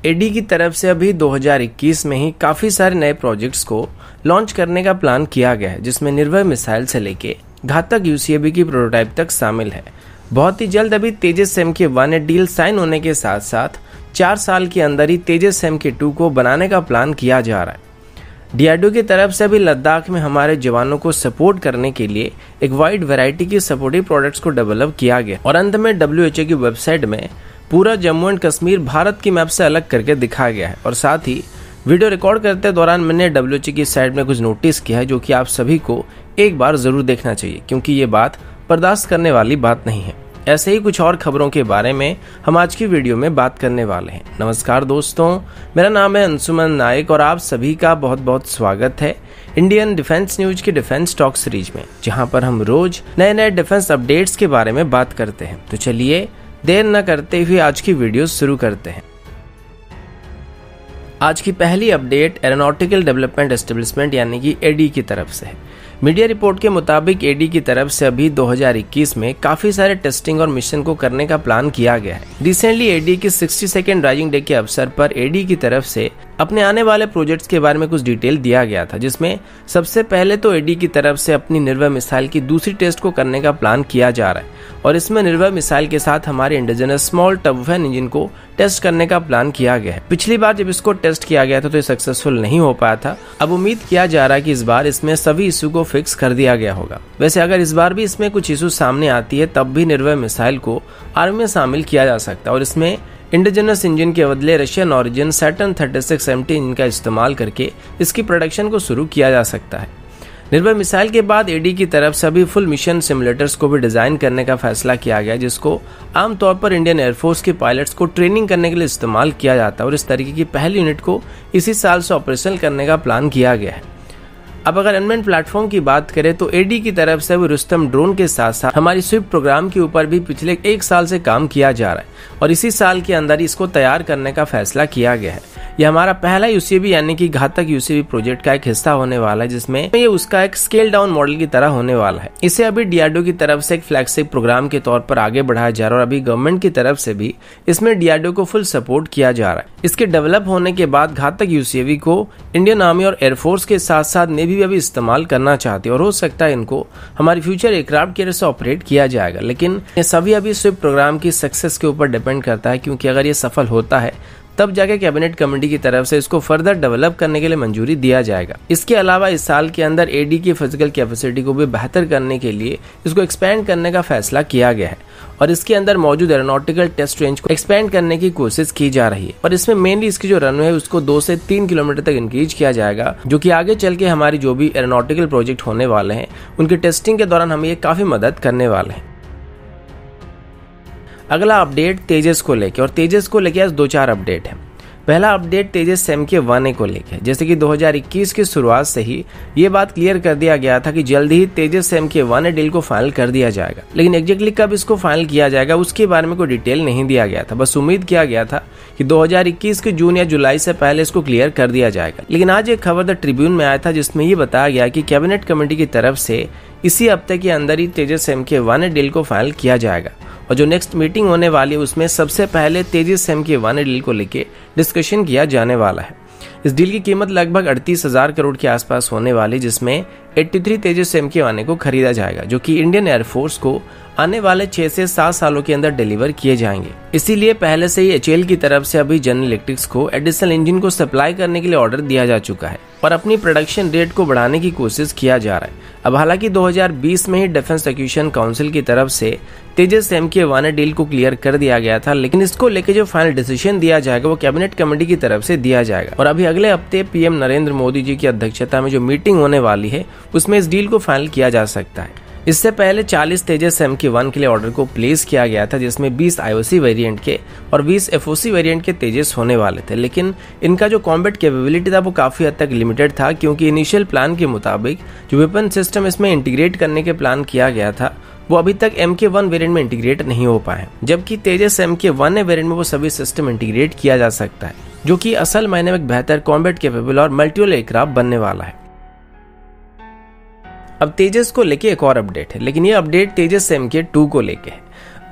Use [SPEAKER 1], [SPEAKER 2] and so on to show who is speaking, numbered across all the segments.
[SPEAKER 1] AD की तरफ से अभी 2021 में ही काफी सारे नए प्रोजेक्ट्स को लॉन्च करने का प्लान किया गया है, जिसमें निर्भय मिसाइल से लेके घातक यूसीएवी की प्रोटोटाइप तक शामिल है। बहुत ही जल्द अभी तेजस MK1 डील साइन होने के साथ साथ 4 साल के अंदर ही तेजस MK2 को बनाने का प्लान किया जा रहा है। डीआरडीओ की तरफ से अभी लद्दाख में हमारे जवानों को सपोर्ट करने के लिए एक वाइड वैरायटी की सपोर्टिव प्रोडक्ट्स को डेवलप किया गया और अंत में WHO की वेबसाइट में पूरा जम्मू एंड कश्मीर भारत की मैप से अलग करके दिखाया गया है। और साथ ही वीडियो रिकॉर्ड करते दौरान मैंने WHO की साइट में कुछ नोटिस किया है, जो कि आप सभी को एक बार जरूर देखना चाहिए, क्योंकि ये बात बर्दाश्त करने वाली बात नहीं है। ऐसे ही कुछ और खबरों के बारे में हम आज की वीडियो में बात करने वाले हैं। नमस्कार दोस्तों, मेरा नाम है अंशुमन नायक और आप सभी का बहुत बहुत स्वागत है इंडियन डिफेंस न्यूज की डिफेंस टॉक सीरीज में, जहां पर हम रोज नए नए डिफेंस अपडेट्स के बारे में बात करते हैं। तो चलिए देर न करते हुए आज की वीडियो शुरू करते हैं। आज की पहली अपडेट एरोनॉटिकल डेवलपमेंट एस्टेब्लिशमेंट यानी कि एडी की तरफ से है। मीडिया रिपोर्ट के मुताबिक एडी की तरफ से अभी 2021 में काफी सारे टेस्टिंग और मिशन को करने का प्लान किया गया है। रिसेंटली एडी की 62nd राइजिंग डे के अवसर पर एडी की तरफ से अपने आने वाले प्रोजेक्ट्स के बारे में कुछ डिटेल दिया गया था, जिसमें सबसे पहले तो एडी की तरफ से अपनी निर्भय मिसाइल की दूसरी टेस्ट को करने का प्लान किया जा रहा है और इसमें निर्भय मिसाइल के साथ हमारे इंडिजिनस स्मॉल टर्बोफैन इंजन को टेस्ट करने का प्लान किया गया है। पिछली बार जब इसको टेस्ट किया गया था तो ये सक्सेसफुल नहीं हो पाया था। अब उम्मीद किया जा रहा है कि इस बार इसमें सभी इशू को फिक्स कर दिया गया होगा। वैसे अगर इस बार भी इसमें कुछ इशू सामने आती है तब भी निर्भय मिसाइल को आर्मी में शामिल किया जा सकता है और इसमें इंडिजिनस इंजन के बदले Russian origin Saturn 36 MT engine का इस्तेमाल करके इसकी प्रोडक्शन को शुरू किया जा सकता है। निर्भय मिसाइल के बाद एडी की तरफ से अभी फुल मिशन सिमुलेटर्स को भी डिजाइन करने का फैसला किया गया, जिसको आमतौर पर इंडियन एयरफोर्स के पायलट्स को ट्रेनिंग करने के लिए इस्तेमाल किया जाता है और इस तरीके की पहली यूनिट को इसी साल से ऑपरेशनल करने का प्लान किया गया है। अब अगर अनमैन प्लेटफॉर्म की बात करें तो एडी की तरफ से भी रुस्तम ड्रोन के साथ साथ हमारी स्विफ्ट प्रोग्राम के ऊपर भी पिछले 1 साल से काम किया जा रहा है और इसी साल के अंदर इसको तैयार करने का फैसला किया गया है। यह हमारा पहला यूसीवी यानी कि घातक यूसीवी प्रोजेक्ट का एक हिस्सा होने वाला है, जिसमें ये उसका एक स्केल डाउन मॉडल की तरह होने वाला है। इसे अभी डीआरडीओ की तरफ से एक फ्लैगशिप प्रोग्राम के तौर पर आगे बढ़ाया जा रहा है और अभी गवर्नमेंट की तरफ से भी इसमें डीआरडीओ को फुल सपोर्ट किया जा रहा है। इसके डेवलप होने के बाद घातक यूसीवी को इंडियन आर्मी और एयरफोर्स के साथ साथ नेवी भी अभी इस्तेमाल करना चाहती है और हो सकता है इनको हमारी फ्यूचर एयरक्राफ्ट कैरियर से ऑपरेट किया जाएगा। लेकिन ये सभी अभी स्विफ्ट प्रोग्राम की सक्सेस के ऊपर डिपेंड करता है, क्योंकि अगर ये सफल होता है तब जाके कैबिनेट कमेटी की तरफ से इसको फर्दर डेवलप करने के लिए मंजूरी दिया जाएगा। इसके अलावा इस साल के अंदर एडी की फिजिकल कैपेसिटी को भी बेहतर करने के लिए इसको एक्सपेंड करने का फैसला किया गया है और इसके अंदर मौजूद एरोनॉटिकल टेस्ट रेंज को एक्सपेंड करने की कोशिश की जा रही है और इसमें मेनली इसकी जो रनवे है उसको 2 से 3 किलोमीटर तक इंक्रीज किया जाएगा, जो कि आगे चल के हमारी जो भी एरोनॉटिकल प्रोजेक्ट होने वाले हैं उनकी टेस्टिंग के दौरान हमें ये काफी मदद करने वाले हैं। अगला अपडेट तेजस को लेके, और तेजस को लेके आज 2-4 अपडेट है। पहला अपडेट तेजस MK1 को लेके, जैसे कि 2021 की शुरुआत से ही ये बात क्लियर कर दिया गया था कि जल्द ही तेजस MK1 डील को फाइनल कर दिया जाएगा, लेकिन एग्जैक्टली कब इसको फाइनल किया जाएगा उसके बारे में कोई डिटेल नहीं दिया गया था। बस उम्मीद किया गया था कि 2021 के जून या जुलाई से पहले इसको क्लियर कर दिया जाएगा। लेकिन आज एक खबर द ट्रिब्यून में आया था जिसमें ये बताया गया कि कैबिनेट कमेटी की तरफ से इसी हफ्ते के अंदर ही तेजस MK1 डील को फाइनल किया जाएगा और जो नेक्स्ट मीटिंग होने वाली है उसमें सबसे पहले तेजस MK1 डील को लेके डिस्कशन किया जाने वाला है। इस डील की कीमत लगभग 38,000 करोड़ के आसपास होने वाली, जिसमें 83 तेजस MK1 को खरीदा जाएगा, जो कि इंडियन एयरफोर्स को आने वाले 6 से 7 सालों के अंदर डिलीवर किए जाएंगे। इसीलिए पहले से ही HAL की तरफ से अभी जनरल इलेक्ट्रिक को एडिशनल इंजन को सप्लाई करने के लिए ऑर्डर दिया जा चुका है और अपनी प्रोडक्शन रेट को बढ़ाने की कोशिश किया जा रहा है। अब हालांकि 2020 में ही डिफेंस एक्विजिशन काउंसिल की तरफ से तेजस MK1 डील को क्लियर कर दिया गया था, लेकिन इसको लेके जो फाइनल डिसीजन दिया जाएगा वो कैबिनेट कमेटी की तरफ से दिया जाएगा और अभी अगले हफ्ते पीएम नरेंद्र मोदी जी की अध्यक्षता में जो मीटिंग होने वाली है उसमें इस डील को फाइनल किया जा सकता है। इससे पहले 40 तेजस MK1 के लिए ऑर्डर को प्लेस किया गया था, जिसमें 20 IOC वेरिएंट के और 20 FOC वेरिएंट के तेजस होने वाले थे, लेकिन इनका जो कॉम्बैट कैपेबिलिटी था वो काफी हद तक लिमिटेड था, क्योंकि इनिशियल प्लान के मुताबिक जो वेपन सिस्टम इसमें इंटीग्रेट करने के प्लान किया गया था वो अभी तक MK1 वेरिएंट में इंटीग्रेट नहीं हो पाए, जबकि तेजस MK1 वेरिएंट में वो सभी सिस्टम इंटीग्रेट किया जा सकता है, जो कि असल मायने में एक बेहतर कॉम्बैट कैपेबल और मल्टीरोल एयरक्राफ्ट बनने वाला है। अब तेजस को लेके एक और अपडेट है, लेकिन ये अपडेट तेजस MK2 को लेके है।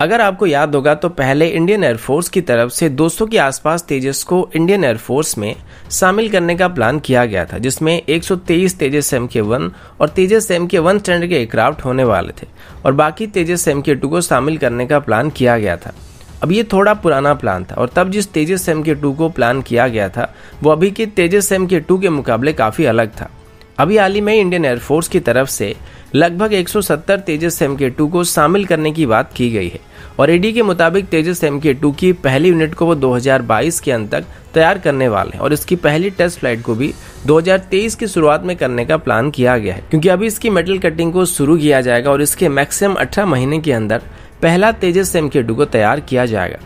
[SPEAKER 1] अगर आपको याद होगा तो पहले इंडियन एयरफोर्स की तरफ से 200 के आसपास तेजस को इंडियन एयरफोर्स में शामिल करने का प्लान किया गया था, जिसमें 123 तेजस MK1 और तेजस MK1 स्टैंडर्ड के एयरक्राफ्ट होने वाले थे और बाकी तेजस MK2 को शामिल करने का प्लान किया गया था। अब ये थोड़ा पुराना प्लान था और तब जिस तेजस MK2 को प्लान किया गया था वो अभी के तेजस MK2 के मुकाबले काफी अलग था। अभी हाल ही में इंडियन एयरफोर्स की तरफ से लगभग 170 तेजस MK2 को शामिल करने की बात की गई है और एडी के मुताबिक तेजस MK2 की पहली यूनिट को वो 2022 के अंत तक तैयार करने वाले हैं और इसकी पहली टेस्ट फ्लाइट को भी 2023 की शुरुआत में करने का प्लान किया गया है, क्योंकि अभी इसकी मेटल कटिंग को शुरू किया जाएगा और इसके मैक्सिमम 18 महीने के अंदर पहला तेजस MK2 को तैयार किया जाएगा।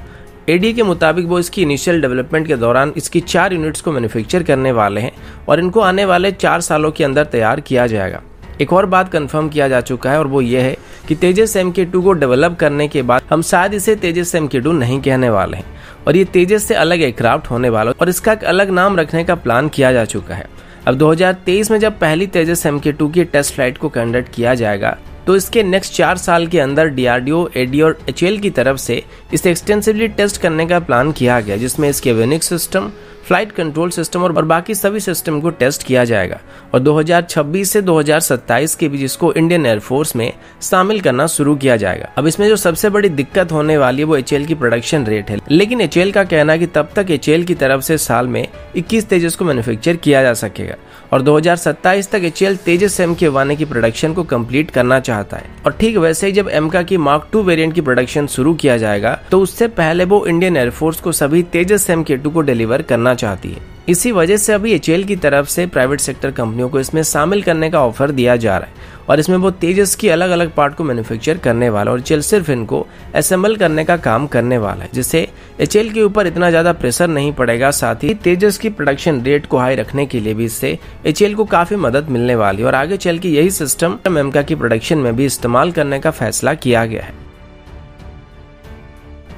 [SPEAKER 1] एडी के मुताबिक वो इसकी इनिशियल डेवलपमेंट के दौरान इसकी 4 यूनिट्स को मैन्युफैक्चर करने वाले हैं और इनको आने वाले 4 सालों के अंदर तैयार किया जाएगा। एक और बात कंफर्म किया जा चुका है और वो ये है कि तेजस MK2 को डेवलप करने के बाद हम शायद इसे तेजस MK2 नहीं कहने वाले हैं और ये तेजस से अलग एयरक्राफ्ट होने वाला और इसका एक अलग नाम रखने का प्लान किया जा चुका है। अब 2023 में जब पहली तेजस MK2 की टेस्ट फ्लाइट को कंडक्ट किया जाएगा तो इसके नेक्स्ट 4 साल के अंदर DRDO, एडी और HAL की तरफ से इसे एक्सटेंसिवली टेस्ट करने का प्लान किया गया, जिसमें इसके avionics system, flight control system और बाकी सभी सिस्टम को टेस्ट किया जाएगा और 2026 से 2027 के बीच इसको इंडियन एयरफोर्स में शामिल करना शुरू किया जाएगा। अब इसमें जो सबसे बड़ी दिक्कत होने वाली है वो HAL की प्रोडक्शन रेट है, लेकिन HAL का कहना है कि तब तक HAL की तरफ से साल में 21 तेजस को मैन्युफैक्चर किया जा सकेगा और 2027 तक HAL तेजस MK1 की प्रोडक्शन को कंप्लीट करना चाहता है और ठीक वैसे ही जब MK की मार्क 2 वेरिएंट की प्रोडक्शन शुरू किया जाएगा तो उससे पहले वो इंडियन एयरफोर्स को सभी तेजस MK2 को डिलीवर करना चाहती है। इसी वजह से अभी HAL की तरफ से प्राइवेट सेक्टर कंपनियों को इसमें शामिल करने का ऑफर दिया जा रहा है और इसमें वो तेजस की अलग अलग पार्ट को मैन्युफैक्चर करने वाला और HAL सिर्फ इनको असेंबल करने का काम करने वाला है, जिससे HAL के ऊपर इतना ज्यादा प्रेशर नहीं पड़ेगा। साथ ही तेजस की प्रोडक्शन रेट को हाई रखने के लिए भी इससे HAL को काफी मदद मिलने वाली है और आगे चल के यही सिस्टम MK की प्रोडक्शन में भी इस्तेमाल करने का फैसला किया गया है।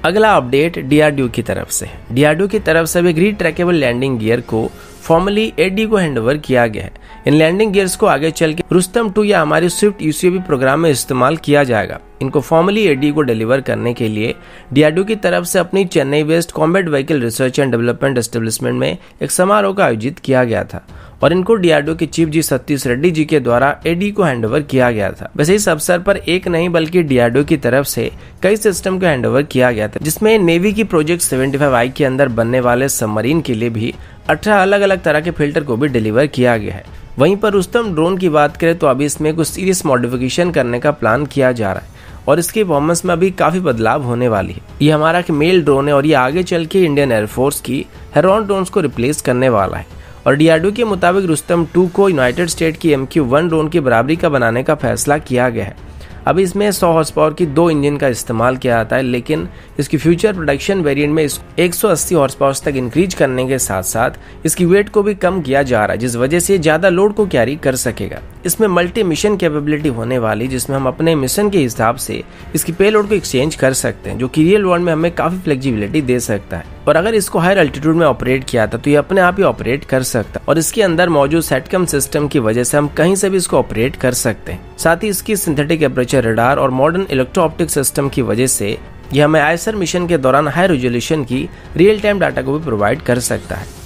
[SPEAKER 1] अगला अपडेट DRDO की तरफ से। DRDO की तरफ से भी रिट्रैकेबल लैंडिंग गियर को फॉर्मली एडी को हैंडओवर किया गया है। इन लैंडिंग गियर्स को आगे चल के रुस्तम 2 या हमारी स्विफ्ट UCV प्रोग्राम में इस्तेमाल किया जाएगा। इनको फॉर्मली एडी को डिलीवर करने के लिए DRDO की तरफ से अपनी Chennai west combat vehicle research and development establishment में एक समारोह का आयोजित किया गया था और इनको DRDO के चीफ जी सतीश रेड्डी जी के द्वारा एडी को हैंडओवर किया गया था। वैसे इस अवसर पर एक नहीं बल्कि DRDO की तरफ से कई सिस्टम को हैंडओवर किया गया था, जिसमें नेवी की प्रोजेक्ट 75I के अंदर बनने वाले सबमरीन के लिए भी 18 अलग अलग तरह के फिल्टर को भी डिलीवर किया गया है। वहीं पर रुस्तम ड्रोन की बात करें तो अभी इसमें कुछ सीरियस मॉडिफिकेशन करने का प्लान किया जा रहा है और इसकी परफॉर्मेंस में अभी काफी बदलाव होने वाली है। ये हमारा एक मेल ड्रोन है और ये आगे चल के इंडियन एयरफोर्स की हेरॉन ड्रोन्स को रिप्लेस करने वाला है और DRDO के मुताबिक रुस्तम 2 को यूनाइटेड स्टेट की MQ1 ड्रोन की बराबरी का बनाने का फैसला किया गया है। अब इसमें 100 हॉर्स पावर की 2 इंजन का इस्तेमाल किया जाता है, लेकिन इसकी फ्यूचर प्रोडक्शन वेरिएंट में 180 हॉर्स पावर तक इंक्रीज करने के साथ साथ इसकी वेट को भी कम किया जा रहा है, जिस वजह से ज्यादा लोड को कैरी कर सकेगा। इसमें मल्टी मिशन कैपेबिलिटी होने वाली, जिसमें हम अपने मिशन के हिसाब से इसकी पेलोड को एक्सचेंज कर सकते हैं, जो कि रियल वर्ल्ड में हमें काफी फ्लेक्सिबिलिटी दे सकता है। और अगर इसको हायर अल्टीट्यूड में ऑपरेट किया था तो ये अपने आप ही ऑपरेट कर सकता है और इसके अंदर मौजूद सेटकम सिस्टम की वजह से हम कहीं से भी इसको ऑपरेट कर सकते हैं। साथ ही इसकी सिंथेटिक एपर्चर रडार और मॉडर्न इलेक्ट्रो ऑप्टिक सिस्टम की वजह से यह हमें आईएसआर मिशन के दौरान हाई रेजोल्यूशन की रियल टाइम डाटा को भी प्रोवाइड कर सकता है।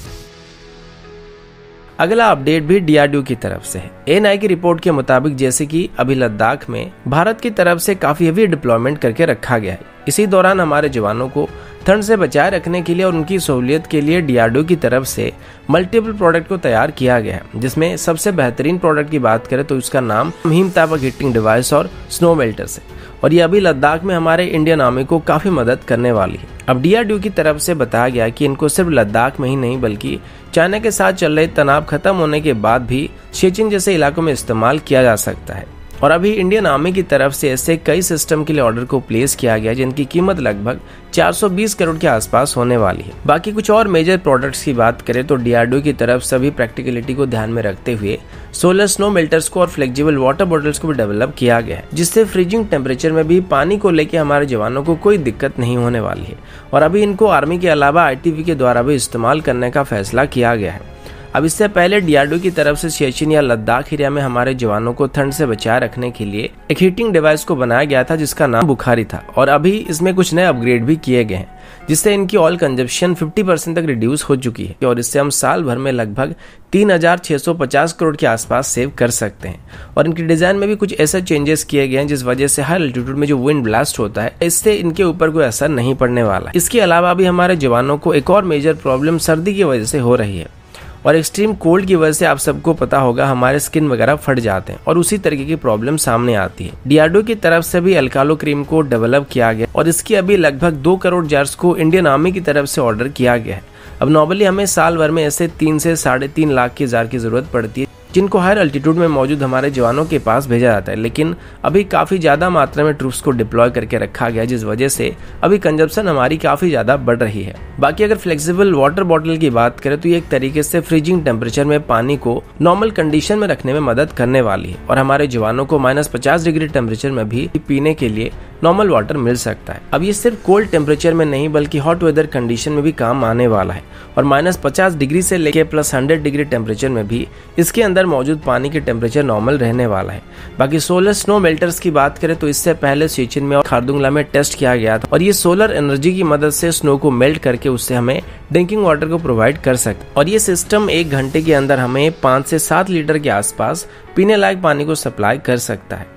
[SPEAKER 1] अगला अपडेट भी DRDO की तरफ से है। ANI की रिपोर्ट के मुताबिक जैसे कि अभी लद्दाख में भारत की तरफ से काफी हेवी डिप्लॉयमेंट करके रखा गया है। इसी दौरान हमारे जवानों को ठंड से बचाए रखने के लिए और उनकी सहूलियत के लिए DRDO की तरफ से मल्टीपल प्रोडक्ट को तैयार किया गया है, जिसमें सबसे बेहतरीन प्रोडक्ट की बात करें तो इसका नाम हिमतापक हीटिंग डिवाइस और स्नो मेल्टर्स है और ये अभी लद्दाख में हमारे इंडियन आर्मी को काफी मदद करने वाली है। अब DRDO की तरफ से बताया गया कि इनको सिर्फ लद्दाख में ही नहीं बल्कि चाइना के साथ चल रहे तनाव खत्म होने के बाद भी शेचिंग जैसे इलाकों में इस्तेमाल किया जा सकता है और अभी इंडियन आर्मी की तरफ से ऐसे कई सिस्टम के लिए ऑर्डर को प्लेस किया गया जिनकी कीमत लगभग 420 करोड़ के आसपास होने वाली है। बाकी कुछ और मेजर प्रोडक्ट्स की बात करें तो DRDO की तरफ सभी प्रैक्टिकलिटी को ध्यान में रखते हुए सोलर स्नो मेल्टर्स को और फ्लेक्सिबल वाटर बॉटल्स को भी डेवलप किया गया है, जिससे फ्रीजिंग टेम्परेचर में भी पानी को लेकर हमारे जवानों को कोई दिक्कत नहीं होने वाली है और अभी इनको आर्मी के अलावा ITV के द्वारा भी इस्तेमाल करने का फैसला किया गया है। अब इससे पहले डीआरडीओ की तरफ से सियाचिन या लद्दाख एरिया में हमारे जवानों को ठंड से बचाए रखने के लिए एक हीटिंग डिवाइस को बनाया गया था जिसका नाम बुखारी था, और अभी इसमें कुछ नए अपग्रेड भी किए गए हैं जिससे इनकी ऑयल कंजप्शन 50% तक रिड्यूस हो चुकी है, और इससे हम साल भर में लगभग 3650 करोड़ के आसपास सेव कर सकते हैं। और इनके डिजाइन में भी कुछ ऐसे चेंजेस किए गए हैं जिस वजह से हाई एल्टीट्यूड में जो विंड ब्लास्ट होता है इससे इनके ऊपर कोई असर नहीं पड़ने वाला है। इसके अलावा भी हमारे जवानों को एक और मेजर प्रॉब्लम सर्दी की वजह से हो रही है, और एक्सट्रीम कोल्ड की वजह से आप सबको पता होगा हमारे स्किन वगैरह फट जाते हैं और उसी तरीके की प्रॉब्लम सामने आती है। डीआरडीओ की तरफ से भी अल्कालो क्रीम को डेवलप किया गया और इसकी अभी लगभग 2 करोड़ जार्स को इंडियन आर्मी की तरफ से ऑर्डर किया गया है। अब नॉर्मली हमें साल भर में ऐसे 3 से 3.5 लाख की जार की जरूरत पड़ती है जिनको हायर अल्टीट्यूड में मौजूद हमारे जवानों के पास भेजा जाता है, लेकिन अभी काफी ज्यादा मात्रा में ट्रूप्स को डिप्लॉय करके रखा गया जिस वजह से अभी कंजप्शन हमारी काफी ज्यादा बढ़ रही है। बाकी अगर फ्लेक्सिबल वाटर बॉटल की बात करें तो ये एक तरीके से फ्रीजिंग टेम्परेचर में पानी को नॉर्मल कंडीशन में रखने में मदद करने वाली है, और हमारे जवानों को -50 डिग्री टेम्परेचर में भी पीने के लिए नॉर्मल वाटर मिल सकता है। अब ये सिर्फ कोल्ड टेम्परेचर में नहीं बल्कि हॉट वेदर कंडीशन में भी काम आने वाला है, और -50 डिग्री से लेके +100 डिग्री टेम्परेचर में भी इसके अंदर मौजूद पानी की टेम्परेचर नॉर्मल रहने वाला है। बाकी सोलर स्नो मेल्टर्स की बात करें तो इससे पहले सियाचिन में और खारदुंगला में टेस्ट किया गया था, और ये सोलर एनर्जी की मदद से स्नो को मेल्ट करके उससे हमें ड्रिंकिंग वाटर को प्रोवाइड कर सकते, और ये सिस्टम 1 घंटे के अंदर हमें 5 से 7 लीटर के आसपास पीने लायक पानी को सप्लाई कर सकता है।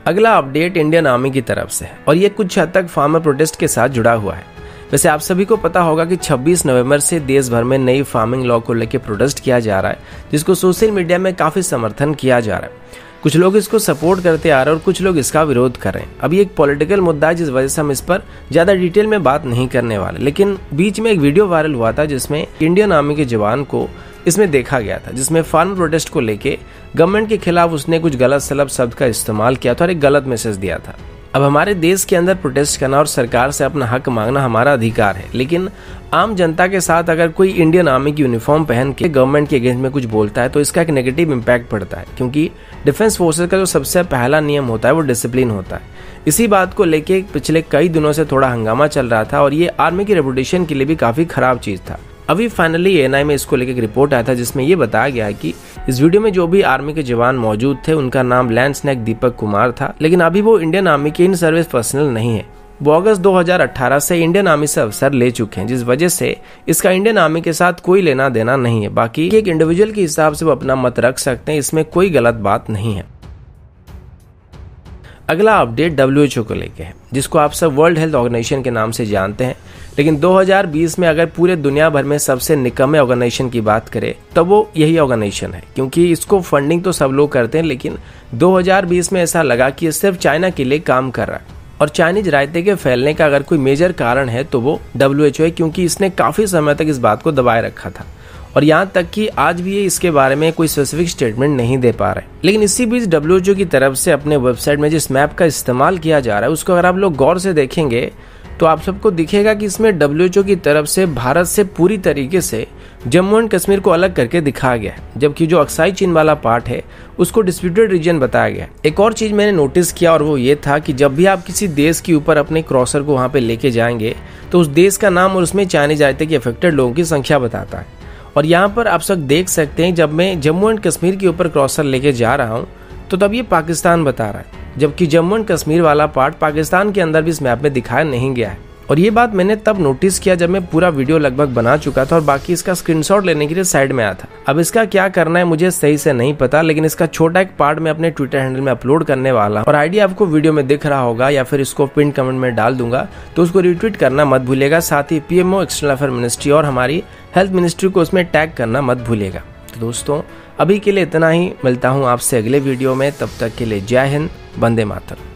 [SPEAKER 1] अगला अपडेट इंडियन आर्मी की तरफ से है, और ये कुछ हद तक फार्मर प्रोटेस्ट के साथ जुड़ा हुआ है। वैसे आप सभी को पता होगा कि 26 नवंबर से देश भर में नई फार्मिंग लॉ को लेकर प्रोटेस्ट किया जा रहा है जिसको सोशल मीडिया में काफी समर्थन किया जा रहा है। कुछ लोग इसको सपोर्ट करते आ रहे हैं और कुछ लोग इसका विरोध कर रहे हैं। अब ये एक पॉलिटिकल मुद्दा है जिस वजह से हम इस पर ज्यादा डिटेल में बात नहीं करने वाले, लेकिन बीच में एक वीडियो वायरल हुआ था जिसमें इंडियन आर्मी के जवान को इसमें देखा गया था जिसमें फार्मर प्रोटेस्ट को लेके गवर्नमेंट के खिलाफ उसने कुछ गलत सलभ शब्द का इस्तेमाल किया था और एक गलत मैसेज दिया था। अब हमारे देश के अंदर प्रोटेस्ट करना और सरकार से अपना हक मांगना हमारा अधिकार है, लेकिन आम जनता के साथ अगर कोई इंडियन आर्मी की यूनिफॉर्म पहन के गवर्नमेंट के अगेंस्ट में कुछ बोलता है तो इसका एक नेगेटिव इम्पैक्ट पड़ता है, क्योंकि डिफेंस फोर्सेस का जो सबसे पहला नियम होता है वो डिसिप्लिन होता है। इसी बात को लेके पिछले कई दिनों से थोड़ा हंगामा चल रहा था और ये आर्मी की रेपुटेशन के लिए भी काफी खराब चीज था। अभी फाइनली एएनआई में इसको लेकर एक रिपोर्ट आया था जिसमें ये बताया गया है कि इस वीडियो में जो भी आर्मी के जवान मौजूद थे उनका नाम लैंस नायक दीपक कुमार था, लेकिन अभी वो इंडियन आर्मी के इन सर्विस पर्सनल नहीं है। वो अगस्त 2018 से इंडियन आर्मी से अवसर ले चुके हैं जिस वजह से इसका इंडियन आर्मी के साथ कोई लेना देना नहीं है। बाकी एक इंडिविजुअल के हिसाब से वो अपना मत रख सकते हैं, इसमें कोई गलत बात नहीं है। अगला अपडेट WHO को लेके है जिसको आप सब वर्ल्ड हेल्थ ऑर्गेनाइजेशन के नाम से जानते हैं, लेकिन 2020 में अगर पूरे दुनिया भर में सबसे निकम्मे ऑर्गेनाइजेशन की बात करें तो वो यही ऑर्गेनाइजेशन है, क्योंकि इसको फंडिंग तो सब लोग करते हैं लेकिन 2020 में ऐसा लगा कि ये सिर्फ चाइना के लिए काम कर रहा है। और चाइनीज रायते के फैलने का अगर कोई मेजर कारण है तो वो WHO है, क्योंकि इसने काफी समय तक इस बात को दबाए रखा था और यहाँ तक कि आज भी ये इसके बारे में कोई स्पेसिफिक स्टेटमेंट नहीं दे पा रहे। लेकिन इसी बीच WHO की तरफ से अपने वेबसाइट में जिस मैप का इस्तेमाल किया जा रहा है उसको अगर आप लोग गौर से देखेंगे तो आप सबको दिखेगा कि इसमें WHO की तरफ से भारत से पूरी तरीके से जम्मू एंड कश्मीर को अलग करके दिखाया गया है, जबकि जो अक्साई चीन वाला पार्ट है उसको डिस्प्यूटेड रीजन बताया गया है। एक और चीज मैंने नोटिस किया और वो ये था कि जब भी आप किसी देश के ऊपर अपने क्रॉसर को वहाँ पे लेके जाएंगे तो उस देश का नाम और उसमें चाइनीज रायते के अफेक्टेड लोगों की संख्या बताता है। और यहाँ पर आप सब देख सकते हैं जब मैं जम्मू एंड कश्मीर के ऊपर क्रॉसर लेके जा रहा हूँ तो तब ये पाकिस्तान बता रहा है, जबकि जम्मू एंड कश्मीर वाला पार्ट पाकिस्तान के अंदर भी इस मैप में दिखाया नहीं गया है। और ये बात मैंने तब नोटिस किया जब मैं पूरा वीडियो लगभग बना चुका था और बाकी इसका स्क्रीनशॉट लेने के लिए साइड में आया था। अब इसका क्या करना है मुझे सही से नहीं पता, लेकिन इसका छोटा एक पार्ट मैं अपने ट्विटर हैंडल में अपलोड करने वाला और आईडी आपको वीडियो में दिख रहा होगा या फिर इसको पिन कमेंट में डाल दूंगा, तो उसको रिट्वीट करना मत भूलिएगा। साथ ही PMO एक्सटर्नल अफेयर मिनिस्ट्री और हमारी हेल्थ मिनिस्ट्री को उसमें टैग करना मत भूलिएगा। तो दोस्तों अभी के लिए इतना ही, मिलता हूँ आपसे अगले वीडियो में, तब तक के लिए जय हिंद, वंदे मातरम।